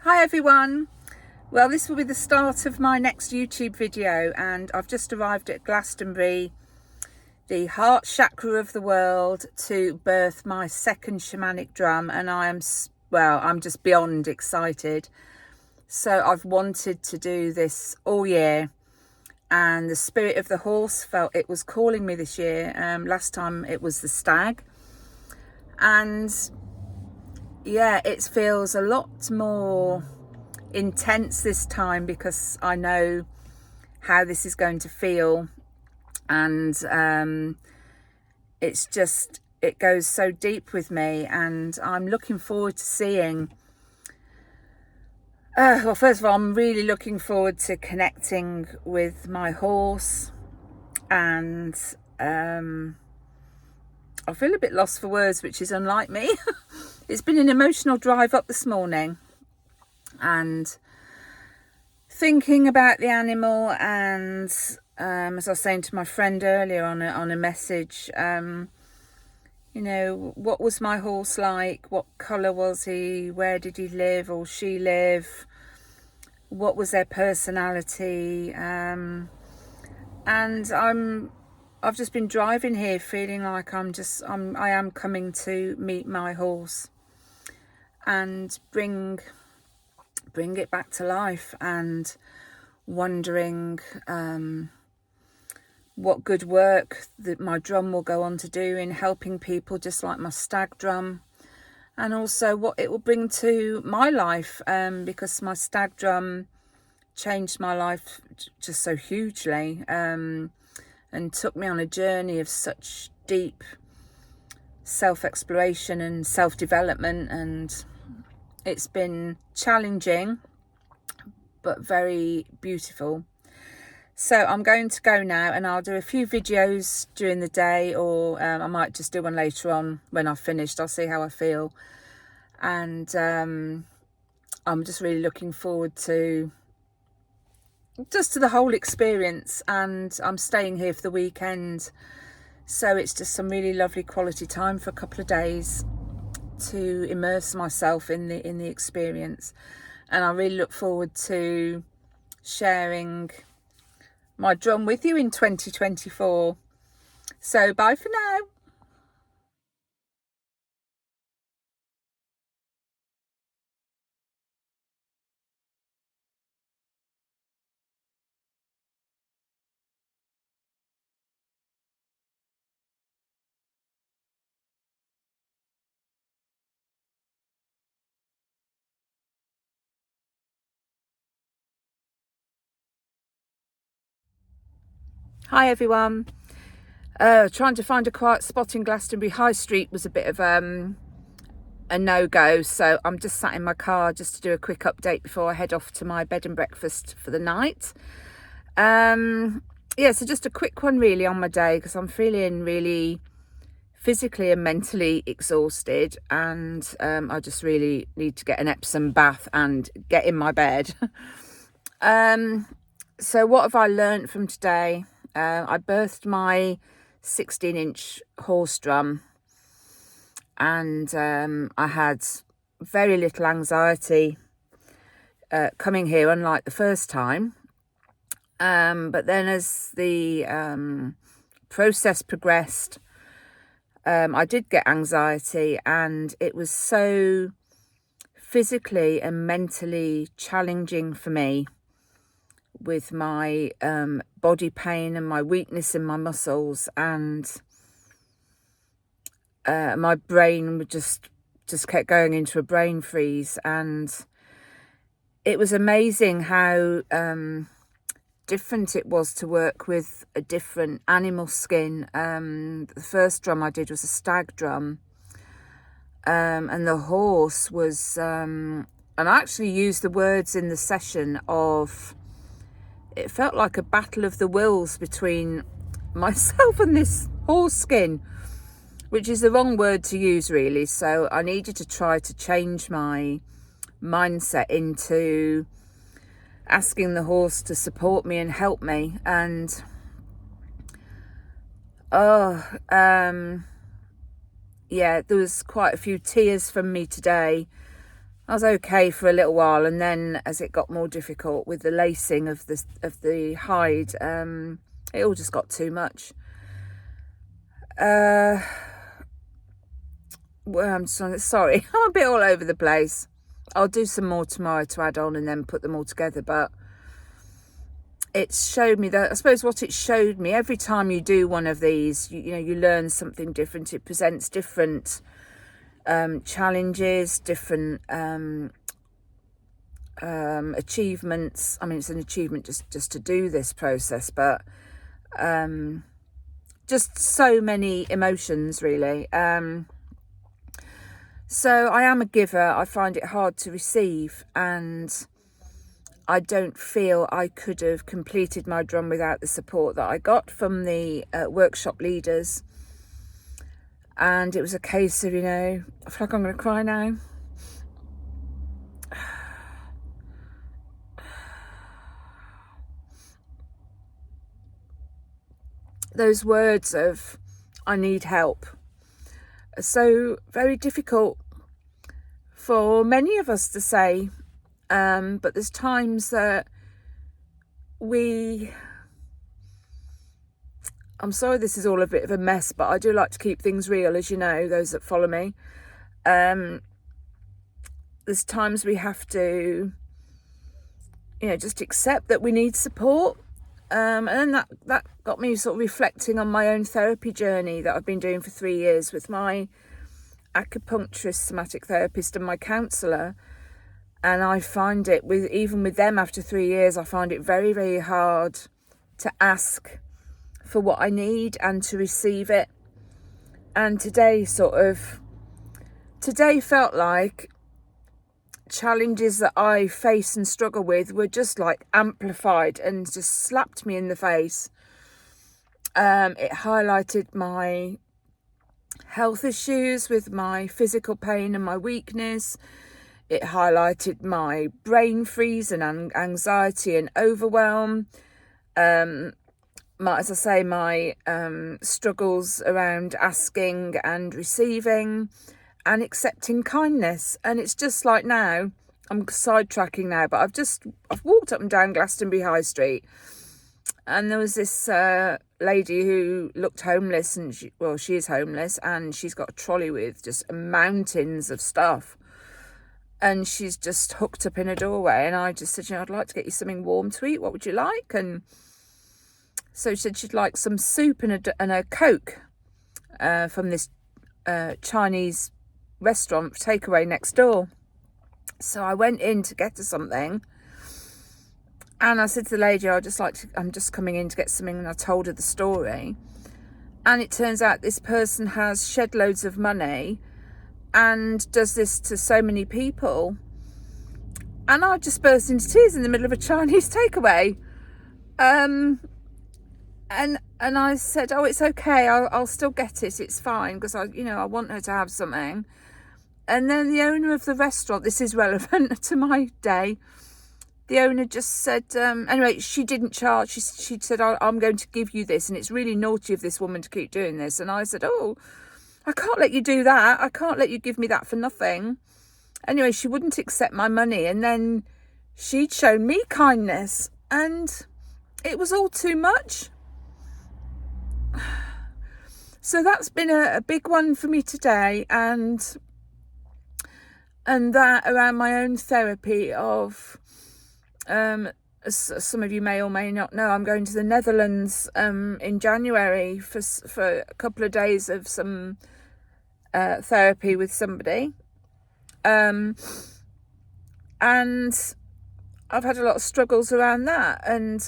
Hi everyone. Well, this will be the start of my next YouTube video, and I've just arrived at Glastonbury, the heart chakra of the world, to birth my second shamanic drum, and I'm just beyond excited. So I've wanted to do this all year, and the spirit of the horse felt it was calling me this year. Last time it was the stag, and yeah, it feels a lot more intense this time because I know how this is going to feel, and it goes so deep with me, and I'm looking forward to seeing well, first of all, I'm really looking forward to connecting with my horse, and I feel a bit lost for words, which is unlike me. It's been an emotional drive up this morning, and thinking about the animal, and as I was saying to my friend earlier on a message, you know, what was my horse like? What colour was he? Where did he live or she live? What was their personality? And I've just been driving here feeling like I am coming to meet my horse and bring it back to life, and wondering what good work that my drum will go on to do in helping people, just like my stag drum, and also what it will bring to my life, because my stag drum changed my life just so hugely, and took me on a journey of such deep self-exploration and self-development, and it's been challenging but very beautiful. So I'm going to go now, and I'll do a few videos during the day, or I might just do one later on when I've finished. I'll see how I feel, and I'm just really looking forward to the whole experience, and I'm staying here for the weekend, so it's just some really lovely quality time for a couple of days to immerse myself in the experience. And I really look forward to sharing my drum with you in 2024. So bye for now. Hi everyone. Trying to find a quiet spot in Glastonbury High Street was a bit of a no-go, so I'm just sat in my car just to do a quick update before I head off to my bed and breakfast for the night. Yeah, so just a quick one really on my day, because I'm feeling really physically and mentally exhausted, and I just really need to get an Epsom bath and get in my bed. So what have I learnt from today? I birthed my 16-inch horse drum, and I had very little anxiety coming here, unlike the first time. But then as the process progressed, I did get anxiety, and it was so physically and mentally challenging for me, with my body pain and my weakness in my muscles, and my brain would just kept going into a brain freeze. And it was amazing how different it was to work with a different animal skin. The first drum I did was a stag drum, and the horse was and I actually used the words in the session of, it felt like a battle of the wills between myself and this horse skin, which is the wrong word to use really. So I needed to try to change my mindset into asking the horse to support me and help me. And yeah, there was quite a few tears from me today, I was okay for a little while, and then as it got more difficult with the lacing of the hide, it all just got too much. Well, I'm sorry, I'm a bit all over the place. I'll do some more tomorrow to add on and then put them all together, but it's showed me that, I suppose what it showed me, every time you do one of these, you know, you learn something different. It presents different challenges, different achievements. I mean, it's an achievement just to do this process, but just so many emotions, really. So I am a giver. I find it hard to receive, and I don't feel I could have completed my drum without the support that I got from the workshop leaders. And it was a case of, you know, I feel like I'm going to cry now. Those words of, I need help, are so very difficult for many of us to say. But there's times that I'm sorry this is all a bit of a mess, but I do like to keep things real, as you know, those that follow me. There's times we have to, you know, just accept that we need support. And then that got me sort of reflecting on my own therapy journey that I've been doing for 3 years with my acupuncturist, somatic therapist, and my counsellor. And I find it, even with them after 3 years, I find it very, very hard to ask for what I need and to receive it. And today felt like challenges that I face and struggle with were just like amplified and just slapped me in the face. It highlighted my health issues with my physical pain and my weakness. It highlighted my brain freeze and anxiety and overwhelm. My struggles around asking and receiving and accepting kindness. And it's just like, now, I'm sidetracking now, but I've walked up and down Glastonbury High Street, and there was this lady who looked homeless, and she is homeless, and she's got a trolley with just mountains of stuff. And she's just hooked up in a doorway. And I just said, you know, I'd like to get you something warm to eat. What would you like? And so she said she'd like some soup and a Coke from this Chinese restaurant takeaway next door. So I went in to get her something. And I said to the lady, I'm just coming in to get something. And I told her the story. And it turns out this person has shed loads of money and does this to so many people. And I just burst into tears in the middle of a Chinese takeaway. And I said, oh, it's okay. I'll still get it. It's fine, because I want her to have something. And then the owner of the restaurant, this is relevant to my day, the owner just said, anyway, she didn't charge. She said, I'm going to give you this. And it's really naughty of this woman to keep doing this. And I said, oh, I can't let you do that. I can't let you give me that for nothing. Anyway, she wouldn't accept my money. And then she'd shown me kindness. And it was all too much. So that's been a big one for me today. And that around my own therapy of, as some of you may or may not know, I'm going to the Netherlands in January for a couple of days of some therapy with somebody. And I've had a lot of struggles around that. And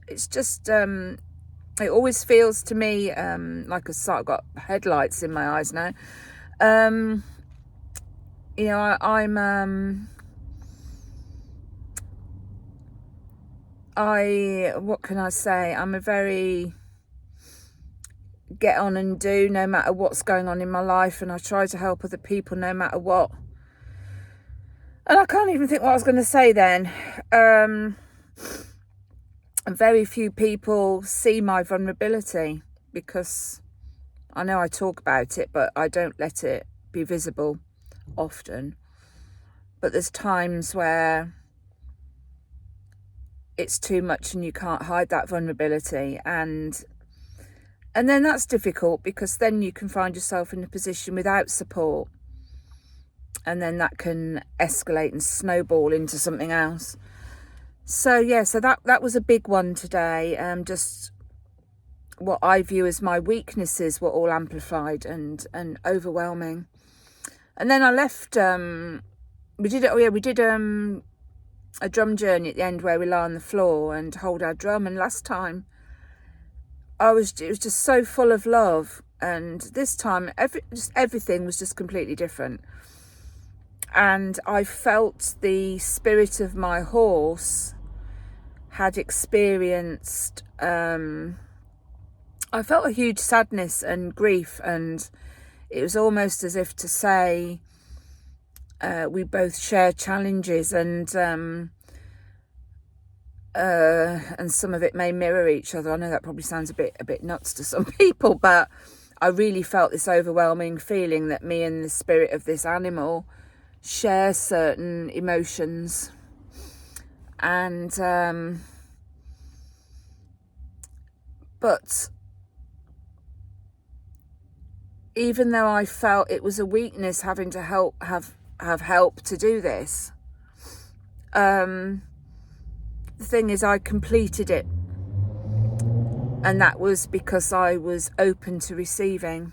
it's just, it always feels to me like I've got headlights in my eyes now. You know, what can I say? I'm a very get on and do no matter what's going on in my life, and I try to help other people no matter what. And I can't even think what I was going to say then. Very few people see my vulnerability, because I know I talk about it, but I don't let it be visible often. but there's times where it's too much and you can't hide that vulnerability, and then that's difficult, because then you can find yourself in a position without support, and then that can escalate and snowball into something else. So yeah, so that was a big one today. Just what I view as my weaknesses were all amplified and overwhelming. And then I left. We did a drum journey at the end where we lie on the floor and hold our drum. And last time it was just so full of love, and this time everything was just completely different. And I felt the spirit of my horse had experienced, I felt a huge sadness and grief, and it was almost as if to say, we both share challenges, and some of it may mirror each other. I know that probably sounds a bit nuts to some people, but I really felt this overwhelming feeling that me and the spirit of this animal share certain emotions. And but even though I felt it was a weakness having to have help to do this, the thing is, I completed it, and that was because I was open to receiving.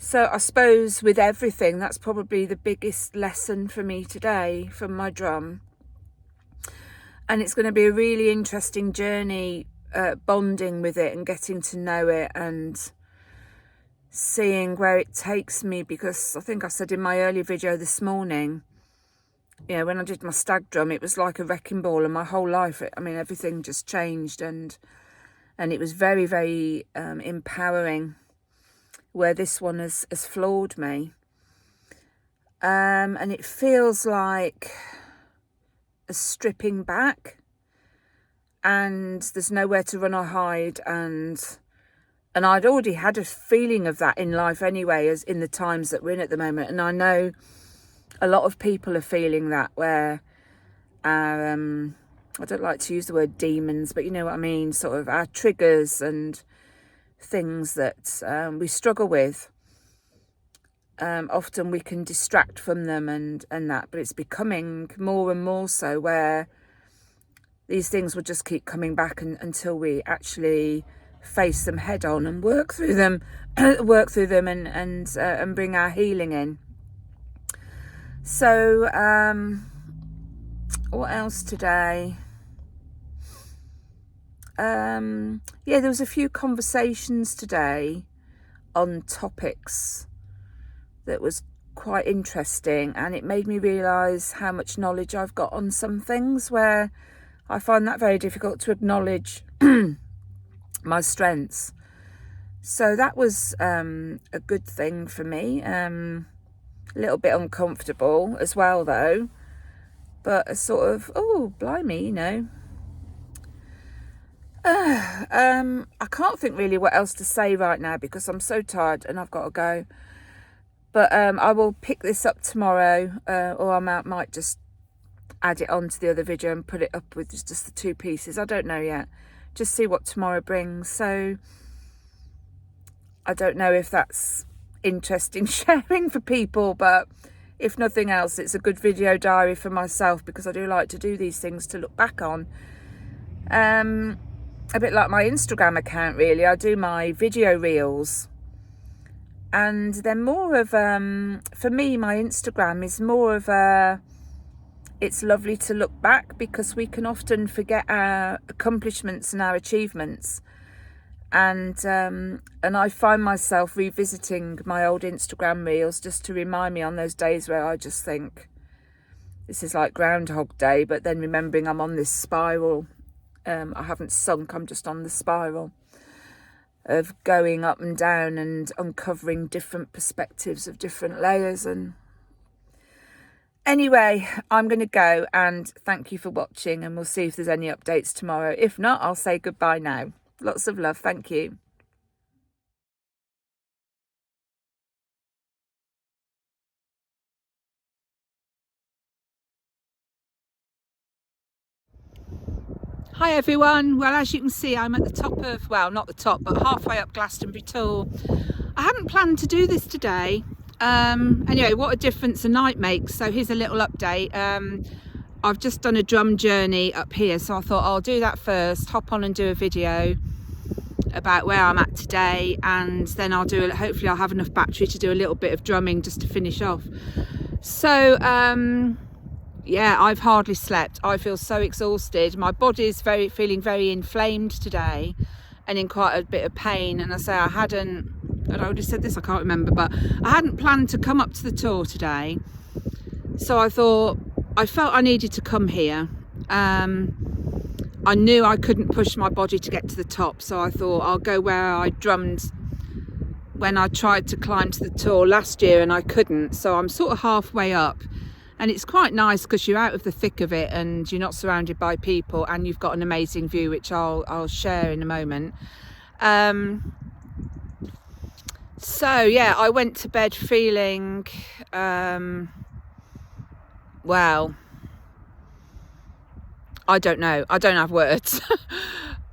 So I suppose with everything, that's probably the biggest lesson for me today from my drum. And it's going to be a really interesting journey, bonding with it and getting to know it and seeing where it takes me, because I think I said in my earlier video this morning, you know, when I did my stag drum, it was like a wrecking ball, and my whole life, everything just changed, and it was very, very empowering, where this one has floored me. And it feels like a stripping back, and there's nowhere to run or hide, and I'd already had a feeling of that in life anyway, as in the times that we're in at the moment. And I know a lot of people are feeling that, where our, I don't like to use the word demons, but you know what I mean, sort of our triggers and things that we struggle with. Often we can distract from them and that, but it's becoming more and more so, where these things will just keep coming back until we actually face them head on and work through them, and bring our healing in. So what else today? Yeah, there was a few conversations today on topics that was quite interesting, and it made me realise how much knowledge I've got on some things, where I find that very difficult to acknowledge my strengths. So that was a good thing for me. A little bit uncomfortable as well, though, but a sort of, oh blimey, you know. I can't think really what else to say right now, because I'm so tired and I've got to go. But I will pick this up tomorrow, or I might just add it onto the other video and put it up with just the two pieces. I don't know yet. Just see what tomorrow brings. So I don't know if that's interesting sharing for people, but if nothing else, it's a good video diary for myself, because I do like to do these things to look back on. A bit like my Instagram account, really. I do my video reels, and they're more of, for me, my Instagram is more of a, it's lovely to look back, because we can often forget our accomplishments and our achievements. And I find myself revisiting my old Instagram reels just to remind me on those days where I just think, this is like Groundhog Day, but then remembering I'm on this spiral. I haven't sunk, I'm just on the spiral of going up and down and uncovering different perspectives of different layers. And anyway, I'm going to go, and thank you for watching, and we'll see if there's any updates tomorrow. If not, I'll say goodbye now. Lots of love. Thank you. Hi everyone. Well, as you can see, I'm at the top of, well, not the top, but halfway up Glastonbury Tor. I hadn't planned to do this today. Anyway, what a difference a night makes. So here's a little update. I've just done a drum journey up here, so I thought I'll do that first, hop on and do a video about where I'm at today, and then I'll do, hopefully I'll have enough battery to do a little bit of drumming just to finish off. So yeah, I've hardly slept. I feel so exhausted. My body's feeling very inflamed today and in quite a bit of pain. And I say I already said this, I can't remember, but I hadn't planned to come up to the Tor today. So I felt I needed to come here. I knew I couldn't push my body to get to the top, so I thought I'll go where I drummed when I tried to climb to the Tor last year and I couldn't. So I'm sort of halfway up. And it's quite nice because you're out of the thick of it and you're not surrounded by people, and you've got an amazing view, which I'll share in a moment. So yeah, I went to bed feeling, well, I don't know. I don't have words.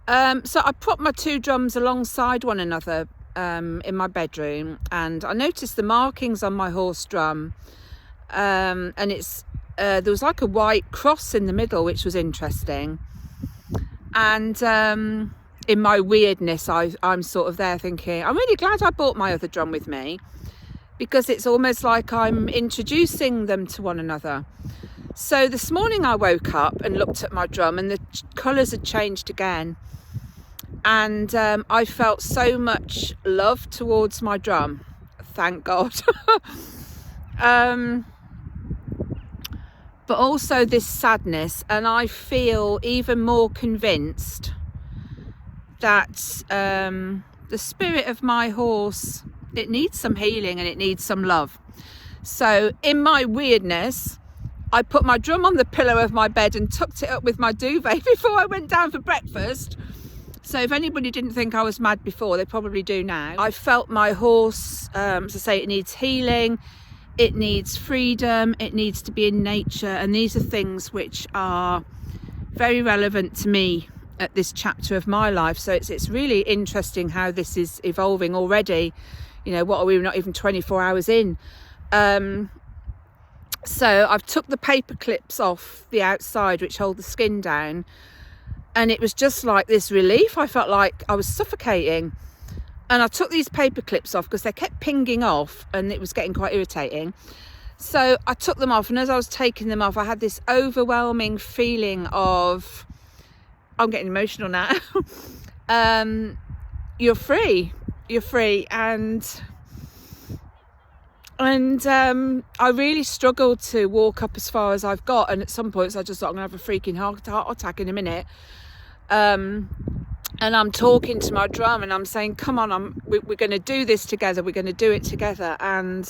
So I put my two drums alongside one another in my bedroom, and I noticed the markings on my horse drum. And it's there was like a white cross in the middle, which was interesting. And in my weirdness, I'm sort of there thinking, I'm really glad I brought my other drum with me, because it's almost like I'm introducing them to one another. So this morning I woke up and looked at my drum, and the colours had changed again, and I felt so much love towards my drum, thank God. But also this sadness, and I feel even more convinced that the spirit of my horse, it needs some healing and it needs some love. So in my weirdness, I put my drum on the pillow of my bed and tucked it up with my duvet before I went down for breakfast. So if anybody didn't think I was mad before, they probably do now. I felt my horse, as I say, it needs healing. It needs freedom, it needs to be in nature, and these are things which are very relevant to me at this chapter of my life. So it's really interesting how this is evolving already. You know, what are we, not even 24 hours in? So I've took the paper clips off the outside which hold the skin down, and it was just like this relief. I felt like I was suffocating. And I took these paper clips off because they kept pinging off and it was getting quite irritating. So I took them off, and as I was taking them off, I had this overwhelming feeling of, I'm getting emotional now. You're free. And I really struggled to walk up as far as I've got. And at some points I just thought I'm going to have a freaking heart attack in a minute. And I'm talking to my drum and I'm saying, come on, we're going to do this together. We're going to do it together. And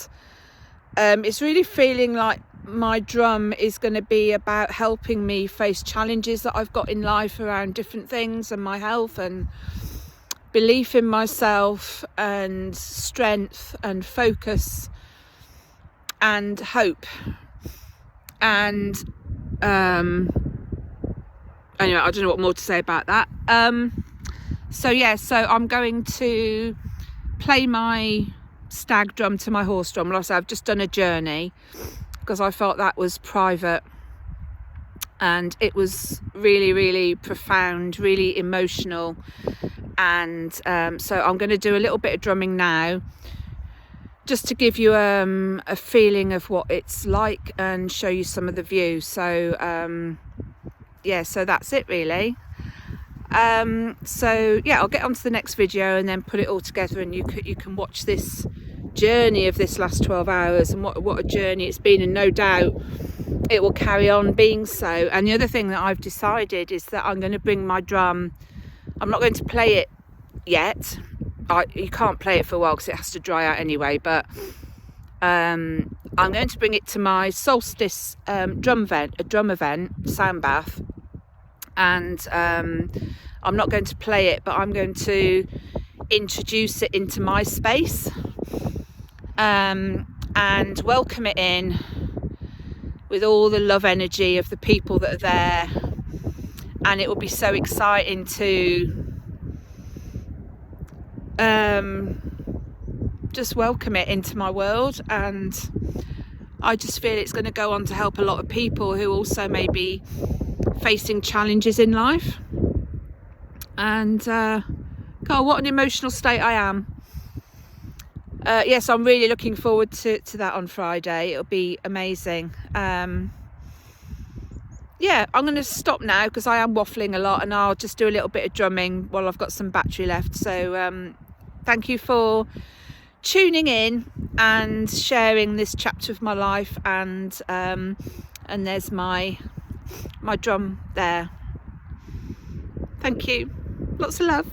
it's really feeling like my drum is going to be about helping me face challenges that I've got in life around different things, and my health and belief in myself and strength and focus and hope. And anyway, I don't know what more to say about that. So yeah, so I'm going to play my stag drum to my horse drum. Like I said, I've just done a journey because I felt that was private, and it was really, really profound, really emotional. And so I'm going to do a little bit of drumming now, just to give you a feeling of what it's like and show you some of the view. So yeah, so that's it really. So yeah, I'll get on to the next video and then put it all together, and you can watch this journey of this last 12 hours and what a journey it's been, and no doubt it will carry on being so. And the other thing that I've decided is that I'm going to bring my drum. I'm not going to play it yet. You can't play it for a while because it has to dry out anyway, but I'm going to bring it to my Solstice drum event, sound bath. And I'm not going to play it, but I'm going to introduce it into my space, and welcome it in with all the love energy of the people that are there, and it will be so exciting to just welcome it into my world. And I just feel it's going to go on to help a lot of people who also may be facing challenges in life. And God, what an emotional state I am. Yes, I'm really looking forward to that on Friday. It'll be amazing. Yeah, I'm going to stop now because I am waffling a lot, and I'll just do a little bit of drumming while I've got some battery left. So thank you for tuning in and sharing this chapter of my life. And there's my drum there. Thank you. Lots of love.